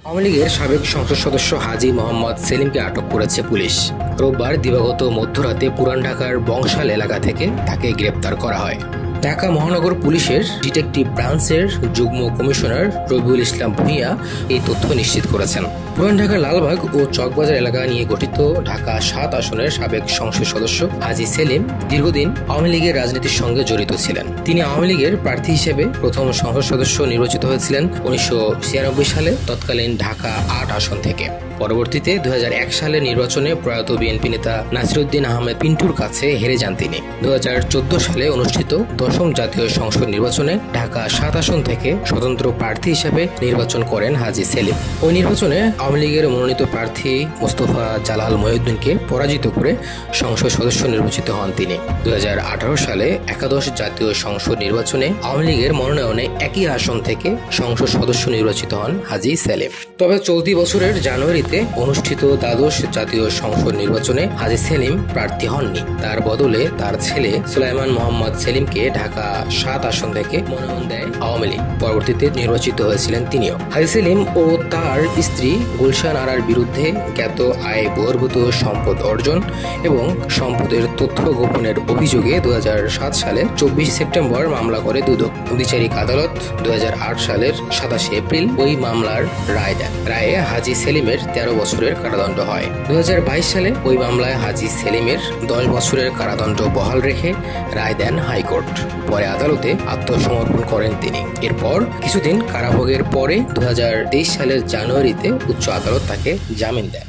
আওয়ামী লীগের সাবেক সংসদ সদস্য হাজী মোহাম্মদ সেলিমকে আটক করেছে পুলিশ। রোববার দিবাগত মধ্যরাতে পুরান ঢাকার বংশাল এলাকা থেকে তাকে গ্রেপ্তার করা হয়। ঢাকা মহানগর পুলিশের ডিটেকটিভ ব্রাঞ্চের যুগ্ম কমিশনার রবিউল ইসলাম ভূঁইয়া এই তথ্য নিশ্চিত করেছেন। পুরান ঢাকার লালবাগ ও চকবাজার এলাকা নিয়ে গঠিত ঢাকা ৭ আসনের সাবেক সংসদ সদস্য হাজী সেলিম দীর্ঘদিন আওয়ামী লীগের রাজনীতির সঙ্গে জড়িত ছিলেন। তিনি আওয়ামী লীগের প্রার্থী হিসেবে প্রথম সংসদ সদস্য নির্বাচিত হয়েছিলেন ১৯৯৬ সালে তৎকালীন ঢাকা ৮ আসন থেকে। পরবর্তীতে ২০০১ সালের নির্বাচনে প্রয়াত বিএনপি নেতা নাসিরউদ্দিন আহমেদ পিন্টুর কাছে হেরে যান তিনি। ২০১৪ সালে অনুষ্ঠিত দশম জাতীয় সংসদ নির্বাচনে ঢাকা ৭ আসন থেকে স্বতন্ত্র প্রার্থী হিসেবে নির্বাচন করেন হাজী সেলিম। ওই নির্বাচনে আওয়ামী লীগের মনোনীত প্রার্থী মোস্তফা জালাল মহিউদ্দিনকে পরাজিত করে সংসদ সদস্য নির্বাচিত হন তিনি। ২০১৮ সালে একাদশ জাতীয় সংসদ নির্বাচনে আওয়ামী লীগের মনোনয়নে একই আসন থেকে সংসদ সদস্য নির্বাচিত হন হাজী সেলিম। তবে চলতি বছরের জানুয়ারিতে অনুষ্ঠিত দ্বাদশ জাতীয় সংসদ নির্বাচনে হাজী সেলিম প্রার্থী হননি। তার বদলে তার ছেলে সুলাইমান মোহাম্মদ সেলিমকে ঢাকা ৭ আসন থেকে মনোনয়ন দেয় আওয়ামী লীগ। পরবর্তীতে নির্বাচিত হয়েছিলেন তিনিও। হাজী সেলিম ও তার স্ত্রী গুলশান আরার বিরুদ্ধে জ্ঞাত আয় বহির্ভূত সম্পদ অর্জন এবং সম্পদের তথ্য গোপনের অভিযোগে ২০০৭ সালের ২৪ সেপ্টেম্বর মামলা করে দুদক। বিচারিক আদালত ২০০৮ সালের ২৭ এপ্রিল ওই মামলার রায় দেন। রায়ে হাজী সেলিমের ১৩ বছরের কারাদণ্ড হয়। ২০২২ সালে ওই মামলায় হাজী সেলিমের ১০ বছরের কারাদণ্ড বহাল রেখে রায় দেন হাইকোর্ট। পরে আদালতে আত্মসমর্পণ করেন তিনি। এরপর কিছুদিন কারাভোগের পরে ২০২৩ সালের জানুয়ারিতে উচ্চ আদালত তাকে জামিন দেন।